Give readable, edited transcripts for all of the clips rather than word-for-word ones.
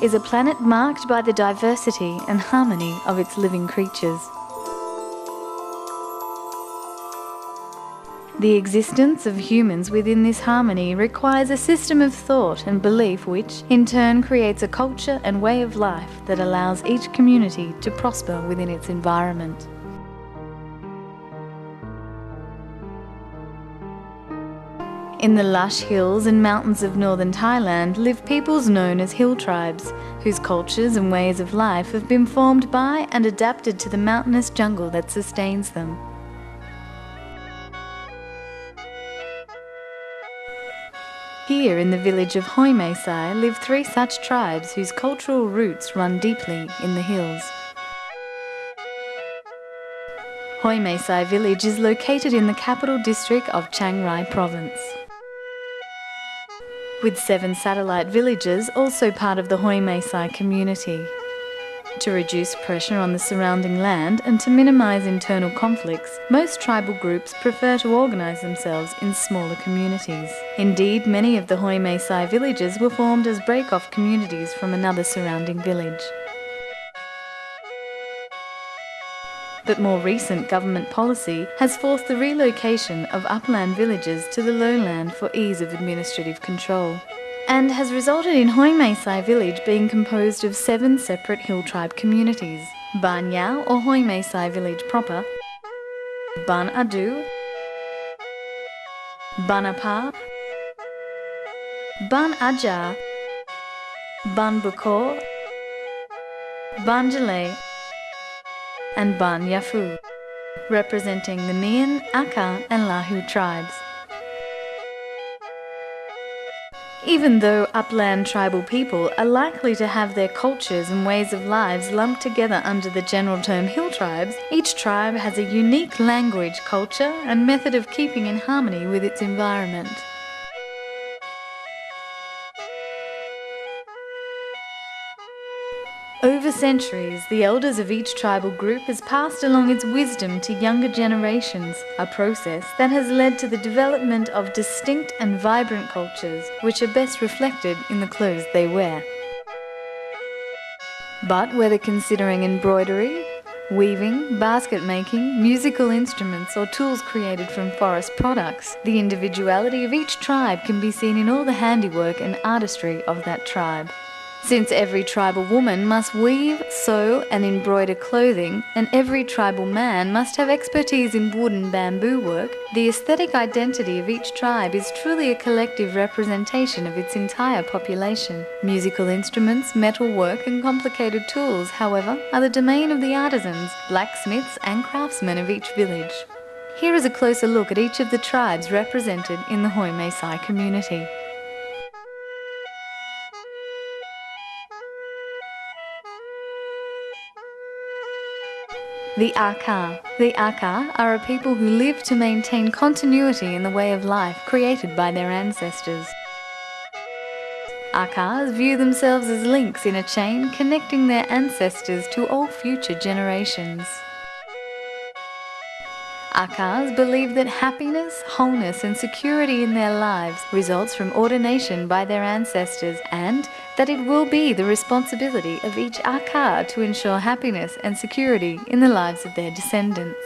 is a planet marked by the diversity and harmony of its living creatures. The existence of humans within this harmony requires a system of thought and belief which, in turn, creates a culture and way of life that allows each community to prosper within its environment. In the lush hills and mountains of northern Thailand live peoples known as hill tribes, whose cultures and ways of life have been formed by and adapted to the mountainous jungle that sustains them. Here in the village of Hauy live 3 such tribes whose cultural roots run deeply in the hills. Hauy village is located in the capital district of Chiang Rai province, with 7 satellite villages also part of the Hauy community. To reduce pressure on the surrounding land and to minimise internal conflicts, most tribal groups prefer to organise themselves in smaller communities. Indeed, many of the Hauy villages were formed as break-off communities from another surrounding village. But more recent government policy has forced the relocation of upland villages to the lowland for ease of administrative control, and has resulted in Hauy village being composed of 7 separate hill tribe communities: Ban Yao or Hauy village proper, Ban Adu, Ban Apa, Ban Ajar, Ban Bukor, Ban Jalay, and Ban Yafu, representing the Mian, Aka and Lahu tribes. Even though upland tribal people are likely to have their cultures and ways of lives lumped together under the general term hill tribes, each tribe has a unique language, culture and method of keeping in harmony with its environment. Over centuries, the elders of each tribal group has passed along its wisdom to younger generations, a process that has led to the development of distinct and vibrant cultures, which are best reflected in the clothes they wear. But whether considering embroidery, weaving, basket making, musical instruments or tools created from forest products, the individuality of each tribe can be seen in all the handiwork and artistry of that tribe. Since every tribal woman must weave, sew and embroider clothing, and every tribal man must have expertise in wood and bamboo work, the aesthetic identity of each tribe is truly a collective representation of its entire population. Musical instruments, metal work and complicated tools, however, are the domain of the artisans, blacksmiths and craftsmen of each village. Here is a closer look at each of the tribes represented in the Hauy community. The Aka. The Aka are a people who live to maintain continuity in the way of life created by their ancestors. Akas view themselves as links in a chain connecting their ancestors to all future generations. Akas believe that happiness, wholeness and security in their lives results from ordination by their ancestors, and that it will be the responsibility of each Aka to ensure happiness and security in the lives of their descendants.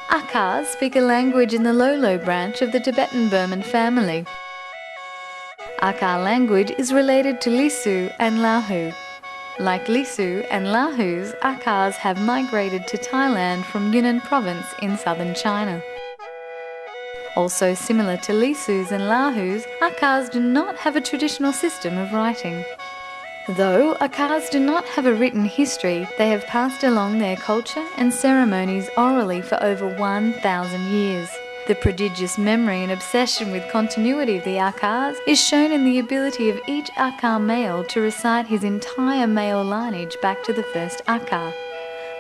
Akas speak a language in the Lolo branch of the Tibetan-Burman family. Aka language is related to Lisu and Lahu. Like Lisu and Lahus, Akas have migrated to Thailand from Yunnan province in southern China. Also similar to Lisus and Lahus, Akas do not have a traditional system of writing. Though Akas do not have a written history, they have passed along their culture and ceremonies orally for over 1,000 years. The prodigious memory and obsession with continuity of the Akas is shown in the ability of each Aka male to recite his entire male lineage back to the first Aka.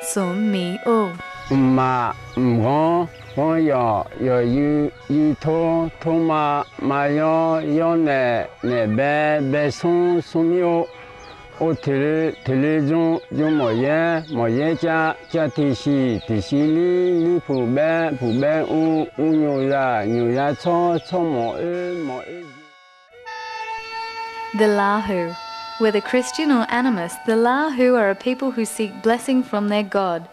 Sum Mi O. Ma Mgo Yo Yo You To Toma Mayo Yo Ne Ne Be Be Sun Sumyo ô thế trong mọi ye cha thì xí lý phụ bé u nhiều ra cho mọi The Lahu. Whether Christian or animist, the Lahu are a people who seek blessing from their god,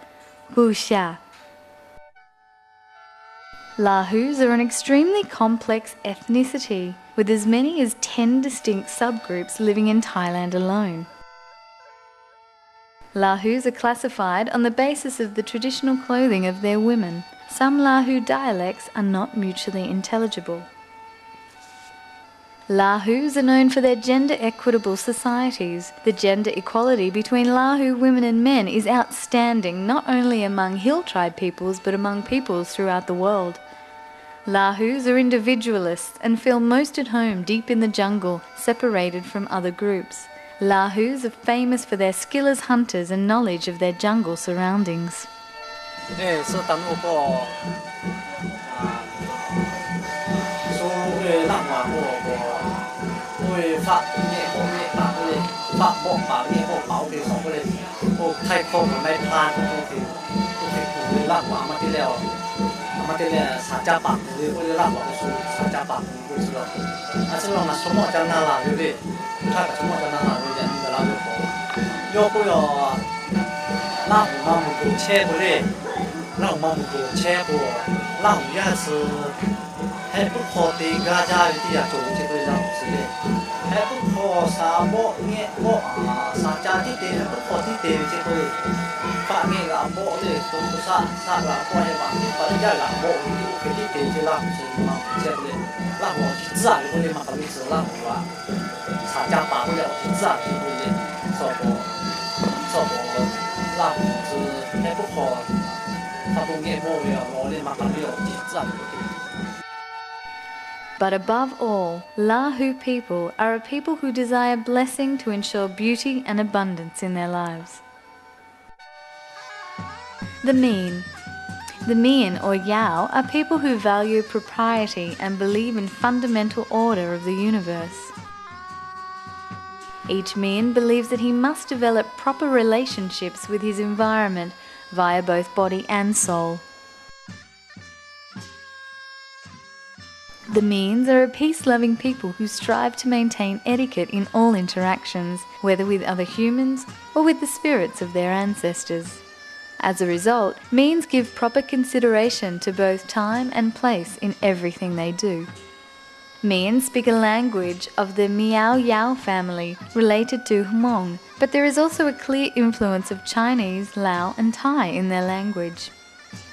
Hu Xia. Lahus are an extremely complex ethnicity, with as many as 10 distinct subgroups living in Thailand alone. Lahus are classified on the basis of the traditional clothing of their women. Some Lahu dialects are not mutually intelligible. Lahus are known for their gender-equitable societies. The gender equality between Lahu women and men is outstanding, not only among hill tribe peoples but among peoples throughout the world. Lahus are individualists and feel most at home deep in the jungle, separated from other groups. Lahus are famous for their skill as hunters and knowledge of their jungle surroundings. But above all, Lahu people are a people who desire blessing to ensure beauty and abundance in their lives. The Mian or Yao are people who value propriety and believe in fundamental order of the universe. Each Mian believes that he must develop proper relationships with his environment via both body and soul. The Mians are a peace-loving people who strive to maintain etiquette in all interactions, whether with other humans or with the spirits of their ancestors. As a result, Mians give proper consideration to both time and place in everything they do. Mians speak a language of the Miao Yao family related to Hmong, but there is also a clear influence of Chinese, Lao and Thai in their language.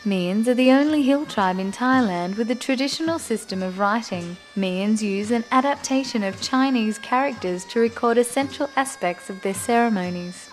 Mians are the only hill tribe in Thailand with a traditional system of writing. Mians use an adaptation of Chinese characters to record essential aspects of their ceremonies.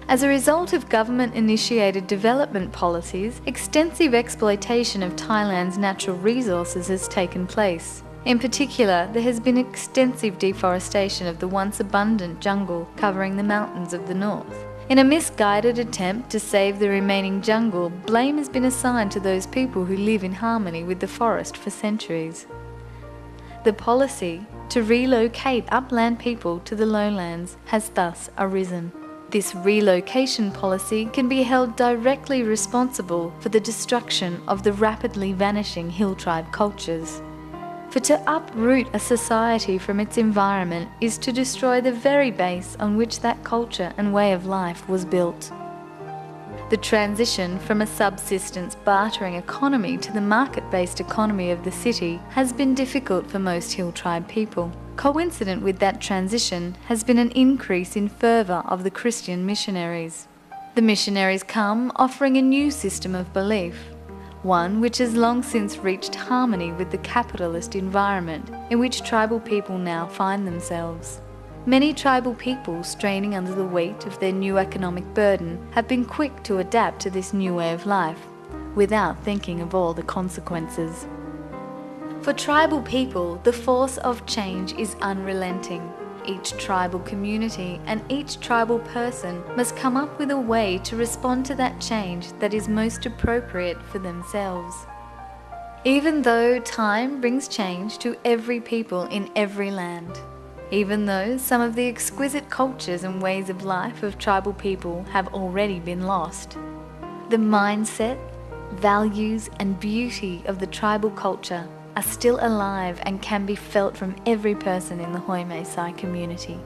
As a result of government-initiated development policies, extensive exploitation of Thailand's natural resources has taken place. In particular, there has been extensive deforestation of the once abundant jungle covering the mountains of the north. In a misguided attempt to save the remaining jungle, blame has been assigned to those people who live in harmony with the forest for centuries. The policy to relocate upland people to the lowlands has thus arisen. This relocation policy can be held directly responsible for the destruction of the rapidly vanishing hill tribe cultures. For to uproot a society from its environment is to destroy the very base on which that culture and way of life was built. The transition from a subsistence bartering economy to the market-based economy of the city has been difficult for most hill tribe people. Coincident with that transition has been an increase in fervour of the Christian missionaries. The missionaries come offering a new system of belief, one which has long since reached harmony with the capitalist environment in which tribal people now find themselves. Many tribal people, straining under the weight of their new economic burden, have been quick to adapt to this new way of life, without thinking of all the consequences. For tribal people, the force of change is unrelenting. Each tribal community and each tribal person must come up with a way to respond to that change that is most appropriate for themselves. Even though time brings change to every people in every land, even though some of the exquisite cultures and ways of life of tribal people have already been lost, the mindset, values and beauty of the tribal culture are still alive and can be felt from every person in the Hauy community.